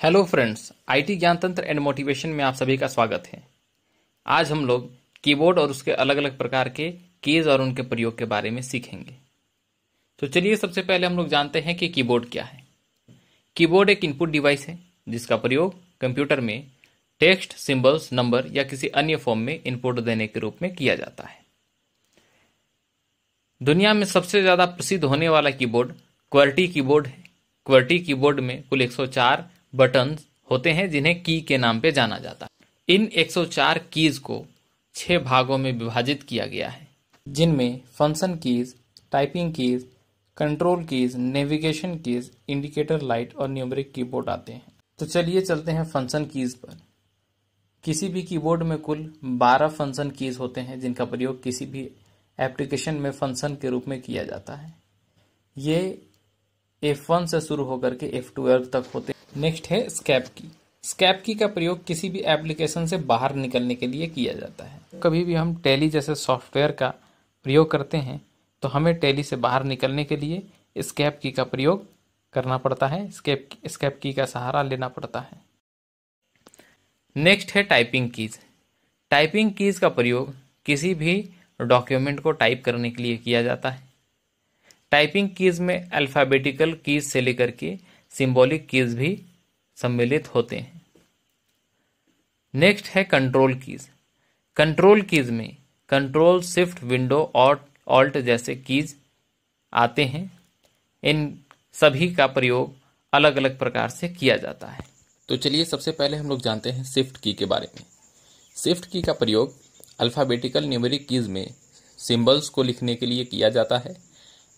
Hello friends, IT ज्ञान तंत्र and motivation में आप सभी का स्वागत है। आज हम लोग कीबोर्ड और उसके अलग अलग प्रकार के कीज और उनके प्रयोग के बारे में सीखेंगे। तो चलिए सबसे पहले हम लोग जानते हैं कि कीबोर्ड क्या है। कीबोर्ड एक इनपुट डिवाइस है जिसका प्रयोग कंप्यूटर में टेक्स्ट, सिंबल्स, नंबर या किसी अन्य फॉर्म में इनपुट देने के रूप में किया जाता है। दुनिया में सबसे ज्यादा प्रसिद्ध होने वाला कीबोर्ड क्वर्टी कीबोर्ड है। क्वर्टी कीबोर्ड में कुल 104 बटन होते हैं जिन्हें की के नाम पे जाना जाता है। इन 104 कीज को 6 भागों में विभाजित किया गया है, जिनमें function keys, typing keys, control keys, navigation keys, indicator light और न्यूमेरिक कीबोर्ड आते हैं। तो चलिए चलते हैं फंक्शन कीज पर। किसी भी कीबोर्ड में कुल 12 फंक्शन कीज होते हैं जिनका प्रयोग किसी भी एप्लीकेशन में फंक्शन के रूप में किया जाता है। ये F1 से शुरू होकर के F12 तक होते हैं। नेक्स्ट है स्केप की। स्केप की का प्रयोग किसी भी एप्लीकेशन से बाहर निकलने के लिए किया जाता है। कभी भी हम टैली जैसे सॉफ्टवेयर का प्रयोग करते हैं तो हमें टैली से बाहर निकलने के लिए स्केप की का प्रयोग करना पड़ता है, स्केप की का सहारा लेना पड़ता है। नेक्स्ट है टाइपिंग कीज। टाइपिंग कीज का प्रयोग किसी भी डॉक्यूमेंट को टाइप करने के लिए किया जाता है। टाइपिंग कीज में अल्फाबेटिकल कीज से लेकर के सिंबॉलिक कीज भी सम्मिलित होते हैं। नेक्स्ट है कंट्रोल कीज। कंट्रोल कीज में कंट्रोल, शिफ्ट, विंडो और ऑल्ट जैसे कीज आते हैं। इन सभी का प्रयोग अलग अलग प्रकार से किया जाता है। तो चलिए सबसे पहले हम लोग जानते हैं शिफ्ट की के बारे में। शिफ्ट की का प्रयोग अल्फाबेटिकल न्यूमेरिक कीज में सिंबल्स को लिखने के लिए किया जाता है।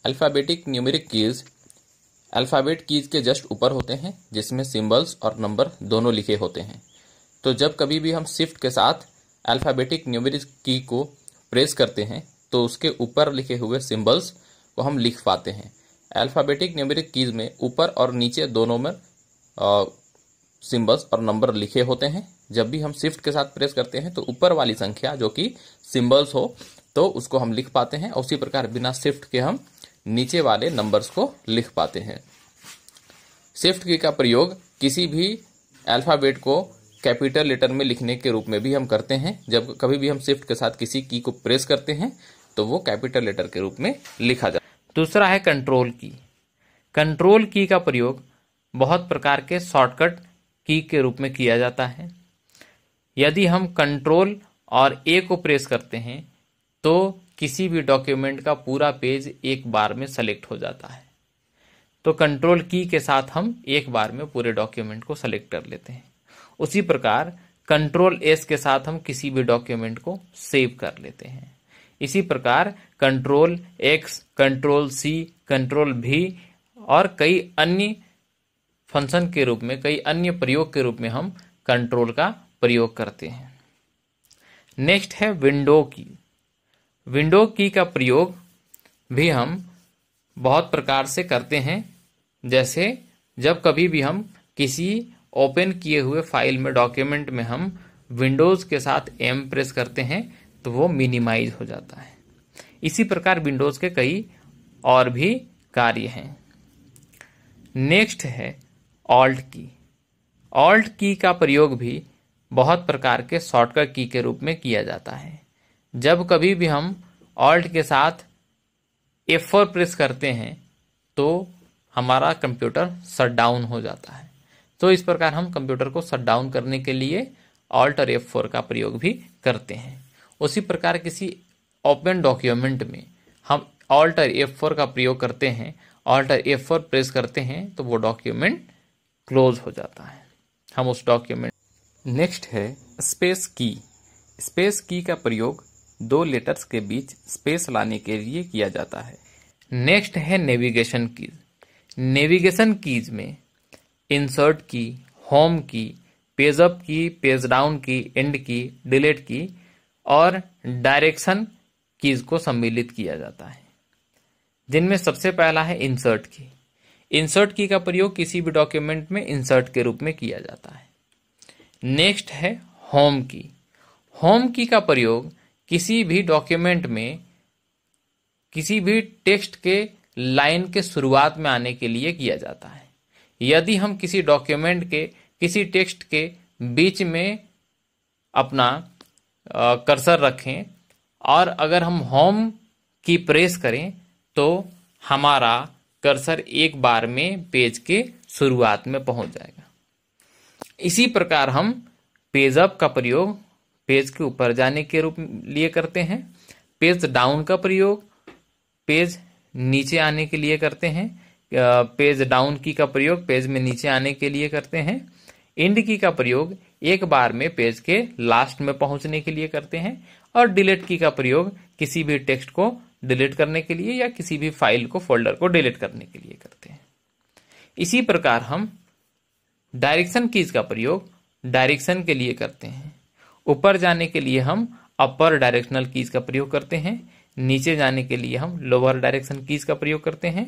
Alphabetic numeric keys alphabet keys के जस्ट ऊपर होते हैं जिसमें सिंबल्स और नंबर दोनों लिखे होते हैं। तो जब कभी भी हम शिफ्ट के साथ अल्फाबेटिक न्यूमेरिक की को प्रेस करते हैं तो उसके ऊपर लिखे हुए सिंबल्स को हम लिख पाते हैं। अल्फाबेटिक न्यूमेरिक कीज में ऊपर और नीचे दोनों में सिंबल्स और नंबर लिखे होते हैं। जब भी हम शिफ्ट के साथ प्रेस करते हैं तो ऊपर वाली संख्या जो कि सिंबल्स हो तो उसको हम लिख पाते हैं, और उसी प्रकार बिना शिफ्ट के हम नीचे वाले नंबर्स को लिख पाते हैं। शिफ्ट की का प्रयोग किसी भी अल्फाबेट को कैपिटल लेटर में लिखने के रूप में भी हम करते हैं। जब कभी भी हम शिफ्ट के साथ किसी की को प्रेस करते हैं तो वो कैपिटल लेटर के रूप में लिखा जाता है। दूसरा है कंट्रोल की। कंट्रोल की का प्रयोग बहुत प्रकार के शॉर्टकट की के रूप में किया जाता है। यदि हम कंट्रोल और ए को प्रेस करते हैं तो किसी भी डॉक्यूमेंट का पूरा पेज एक बार में सेलेक्ट हो जाता है। तो कंट्रोल की के साथ हम एक बार में पूरे डॉक्यूमेंट को सेलेक्ट कर लेते हैं। उसी प्रकार कंट्रोल एस के साथ हम किसी भी डॉक्यूमेंट को सेव कर लेते हैं। इसी प्रकार control X, control C, control V और कई अन्य फंक्शन के रूप में, कई अन्य प्रयोग के रूप में हम कंट्रोल का प्रयोग करते हैं। नेक्स्ट है विंडो की। विंडो की का प्रयोग भी हम बहुत प्रकार से करते हैं। जैसे जब कभी भी हम किसी ओपन किए हुए फाइल में, डॉक्यूमेंट में हम विंडोज के साथ एम प्रेस करते हैं तो वो मिनिमाइज हो जाता है। इसी प्रकार विंडोज के कई और भी कार्य हैं। नेक्स्ट है ऑल्ट की। ऑल्ट की का प्रयोग भी बहुत प्रकार के शॉर्टकट की के रूप में किया जाता है। जब कभी भी हम ऑल्ट के साथ F4 प्रेस करते हैं तो हमारा कंप्यूटर शट डाउन हो जाता है। तो इस प्रकार हम कंप्यूटर को शट डाउन करने के लिए ऑल्ट और F4 का प्रयोग भी करते हैं। उसी प्रकार किसी ओपन डॉक्यूमेंट में हम ऑल्ट और F4 का प्रयोग करते हैं, ऑल्ट और F4 प्रेस करते हैं तो वो डॉक्यूमेंट क्लोज हो जाता है, हम उस डॉक्यूमेंट। नेक्स्ट है स्पेस की। स्पेस की का प्रयोग 2 लेटर्स के बीच स्पेस लाने के लिए किया जाता है। नेक्स्ट है नेविगेशन कीज। नेविगेशन कीज में इंसर्ट की, होम की, पेज अप की, पेज डाउन की, एंड की, डिलीट की और डायरेक्शन कीज को सम्मिलित किया जाता है, जिनमें सबसे पहला है इंसर्ट की। इंसर्ट की का प्रयोग किसी भी डॉक्यूमेंट में इंसर्ट के रूप में किया जाता है। नेक्स्ट है होम की। होम की का प्रयोग किसी भी डॉक्यूमेंट में किसी भी टेक्स्ट के लाइन के शुरुआत में आने के लिए किया जाता है। यदि हम किसी डॉक्यूमेंट के किसी टेक्स्ट के बीच में अपना कर्सर रखें और अगर हम होम की प्रेस करें तो हमारा कर्सर एक बार में पेज के शुरुआत में पहुंच जाएगा। इसी प्रकार हम पेज अप का प्रयोग पेज के ऊपर जाने के रूप लिए करते हैं। पेज डाउन का प्रयोग पेज नीचे आने के लिए करते हैं। पेज डाउन की का प्रयोग पेज में नीचे आने के लिए करते हैं। एंड की का प्रयोग एक बार में पेज के लास्ट में पहुंचने के लिए करते हैं। और डिलीट की का प्रयोग किसी भी टेक्स्ट को डिलीट करने के लिए या किसी भी फाइल को फोल्डर को डिलीट करने के लिए करते हैं। इसी प्रकार हम डायरेक्शन कीज का प्रयोग डायरेक्शन के लिए करते हैं। ऊपर जाने के लिए हम अपर डायरेक्शनल कीज का प्रयोग करते हैं। नीचे जाने के लिए हम लोअर डायरेक्शन कीज का प्रयोग करते हैं।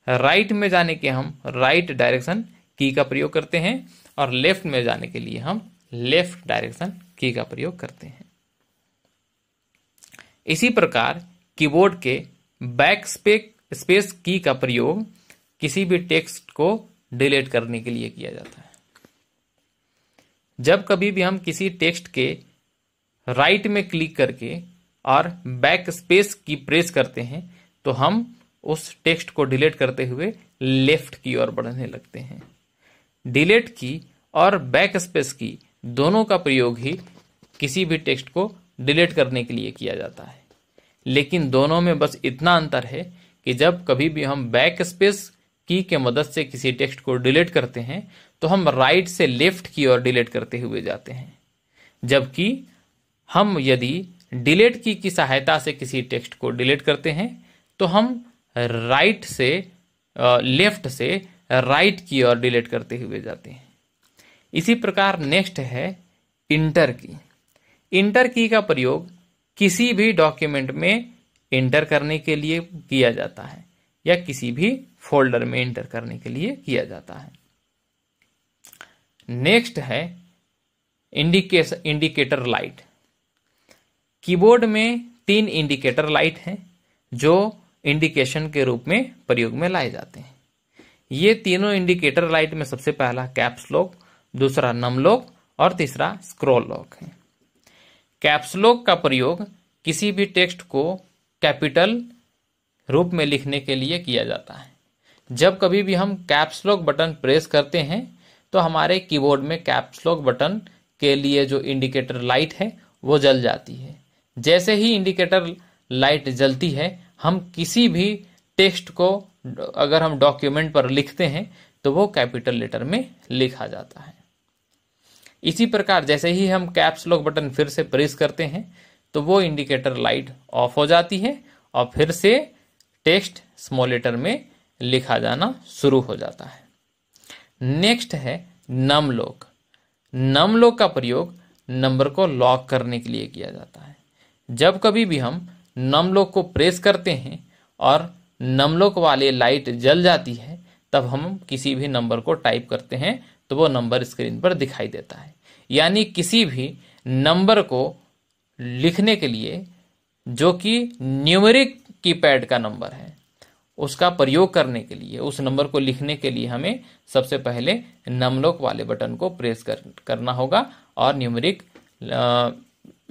राइट में जाने के हम राइट डायरेक्शन की का प्रयोग करते हैं और लेफ्ट में जाने के लिए हम लेफ्ट डायरेक्शन की का प्रयोग करते हैं। इसी प्रकार कीबोर्ड के बैक स्पेस की का प्रयोग किसी भी टेक्स्ट को डिलीट करने के लिए किया जाता है। जब कभी भी हम किसी टेक्स्ट के राइट में क्लिक करके और बैक स्पेस की प्रेस करते हैं तो हम उस टेक्स्ट को डिलीट करते हुए लेफ्ट की ओर बढ़ने लगते हैं। डिलीट की और बैक स्पेस की दोनों का प्रयोग ही किसी भी टेक्स्ट को डिलीट करने के लिए किया जाता है, लेकिन दोनों में बस इतना अंतर है कि जब कभी भी हम बैक स्पेस की के मदद से किसी टेक्स्ट को डिलीट करते हैं तो हम राइट से लेफ्ट की ओर डिलीट करते हुए जाते हैं, जबकि हम यदि डिलीट की सहायता से किसी टेक्स्ट को डिलीट करते हैं तो हम राइट से लेफ्ट से राइट की ओर डिलीट करते हुए जाते हैं। इसी प्रकार नेक्स्ट है इंटर की। इंटर की का प्रयोग किसी भी डॉक्यूमेंट में इंटर करने के लिए किया जाता है या किसी भी फोल्डर में इंटर करने के लिए किया जाता है। नेक्स्ट है इंडिकेटर लाइट। कीबोर्ड में 3 इंडिकेटर लाइट हैं जो इंडिकेशन के रूप में प्रयोग में लाए जाते हैं। ये तीनों इंडिकेटर लाइट में सबसे पहला कैप्स लॉक, दूसरा नम लॉक और तीसरा स्क्रॉल लॉक है। कैप्स लॉक का प्रयोग किसी भी टेक्स्ट को कैपिटल रूप में लिखने के लिए किया जाता है। जब कभी भी हम कैप्स लॉक बटन प्रेस करते हैं तो हमारे कीबोर्ड में कैप्स लॉक बटन के लिए जो इंडिकेटर लाइट है वो जल जाती है। जैसे ही इंडिकेटर लाइट जलती है हम किसी भी टेक्स्ट को अगर हम डॉक्यूमेंट पर लिखते हैं तो वो कैपिटल लेटर में लिखा जाता है। इसी प्रकार जैसे ही हम कैप्स लॉक बटन फिर से प्रेस करते हैं तो वो इंडिकेटर लाइट ऑफ हो जाती है और फिर से टेक्स्ट स्मॉल लेटर में लिखा जाना शुरू हो जाता है। नेक्स्ट है नम लॉक। नम लॉक का प्रयोग नंबर को लॉक करने के लिए किया जाता है। जब कभी भी हम नम लॉक को प्रेस करते हैं और नम लॉक वाली लाइट जल जाती है तब हम किसी भी नंबर को टाइप करते हैं तो वो नंबर स्क्रीन पर दिखाई देता है। यानी किसी भी नंबर को लिखने के लिए जो कि न्यूमेरिक कीपैड का नंबर है उसका प्रयोग करने के लिए, उस नंबर को लिखने के लिए हमें सबसे पहले नम लॉक वाले बटन को प्रेस करना होगा और न्यूमेरिक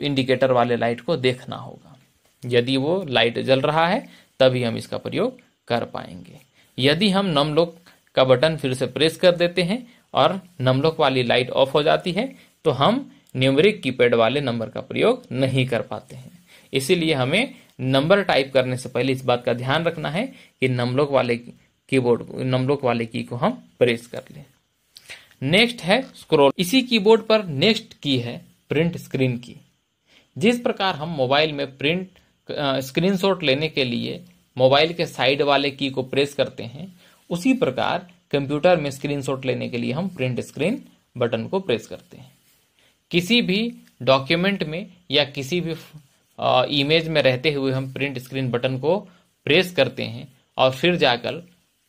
इंडिकेटर वाले लाइट को देखना होगा। यदि वो लाइट जल रहा है तभी हम इसका प्रयोग कर पाएंगे। यदि हम नम लॉक का बटन फिर से प्रेस कर देते हैं और नम लॉक वाली लाइट ऑफ हो जाती है तो हम न्यूमेरिक कीपैड वाले नंबर का प्रयोग नहीं कर पाते हैं। इसीलिए हमें नंबर टाइप करने से पहले इस बात का ध्यान रखना है कि नम लॉक वाले कीबोर्ड नम लॉक वाले की को हम प्रेस कर लें। नेक्स्ट है स्क्रॉल। इसी कीबोर्ड पर नेक्स्ट की है प्रिंट स्क्रीन की। जिस प्रकार हम मोबाइल में प्रिंट स्क्रीनशॉट लेने के लिए मोबाइल के साइड वाले की को प्रेस करते हैं, उसी प्रकार कंप्यूटर में स्क्रीनशॉट लेने के लिए हम प्रिंट स्क्रीन बटन को प्रेस करते हैं। किसी भी डॉक्यूमेंट में या किसी भी इमेज में रहते हुए हम प्रिंट स्क्रीन बटन को प्रेस करते हैं और फिर जाकर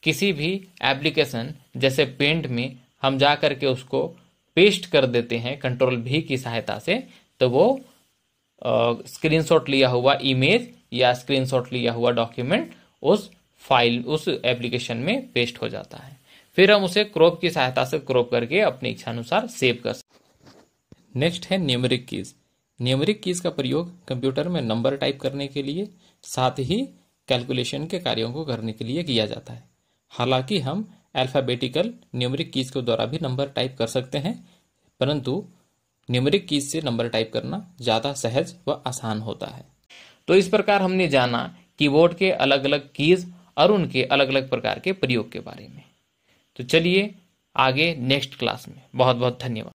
किसी भी एप्लीकेशन जैसे पेंट में हम जा करके उसको पेस्ट कर देते हैं कंट्रोल भी की सहायता से, तो वो स्क्रीनशॉट लिया हुआ इमेज या स्क्रीनशॉट लिया हुआ डॉक्यूमेंट उस फाइल उस एप्लीकेशन में पेस्ट हो जाता है। फिर हम उसे क्रॉप की सहायता से क्रॉप करके अपनी इच्छा अनुसार सेव कर सकते। नेक्स्ट है न्यूमेरिक कीज। न्यूमेरिक कीज का प्रयोग कंप्यूटर में नंबर टाइप करने के लिए, साथ ही कैलकुलेशन के कार्यों को करने के लिए किया जाता है। हालांकि हम अल्फाबेटिकल न्यूमेरिक कीज के द्वारा भी नंबर टाइप कर सकते हैं, परंतु न्यूमेरिक कीज से नंबर टाइप करना ज़्यादा सहज व आसान होता है। तो इस प्रकार हमने जाना कीबोर्ड के अलग अलग कीज और उनके अलग अलग प्रकार के प्रयोग के बारे में। तो चलिए आगे नेक्स्ट क्लास में। बहुत बहुत धन्यवाद।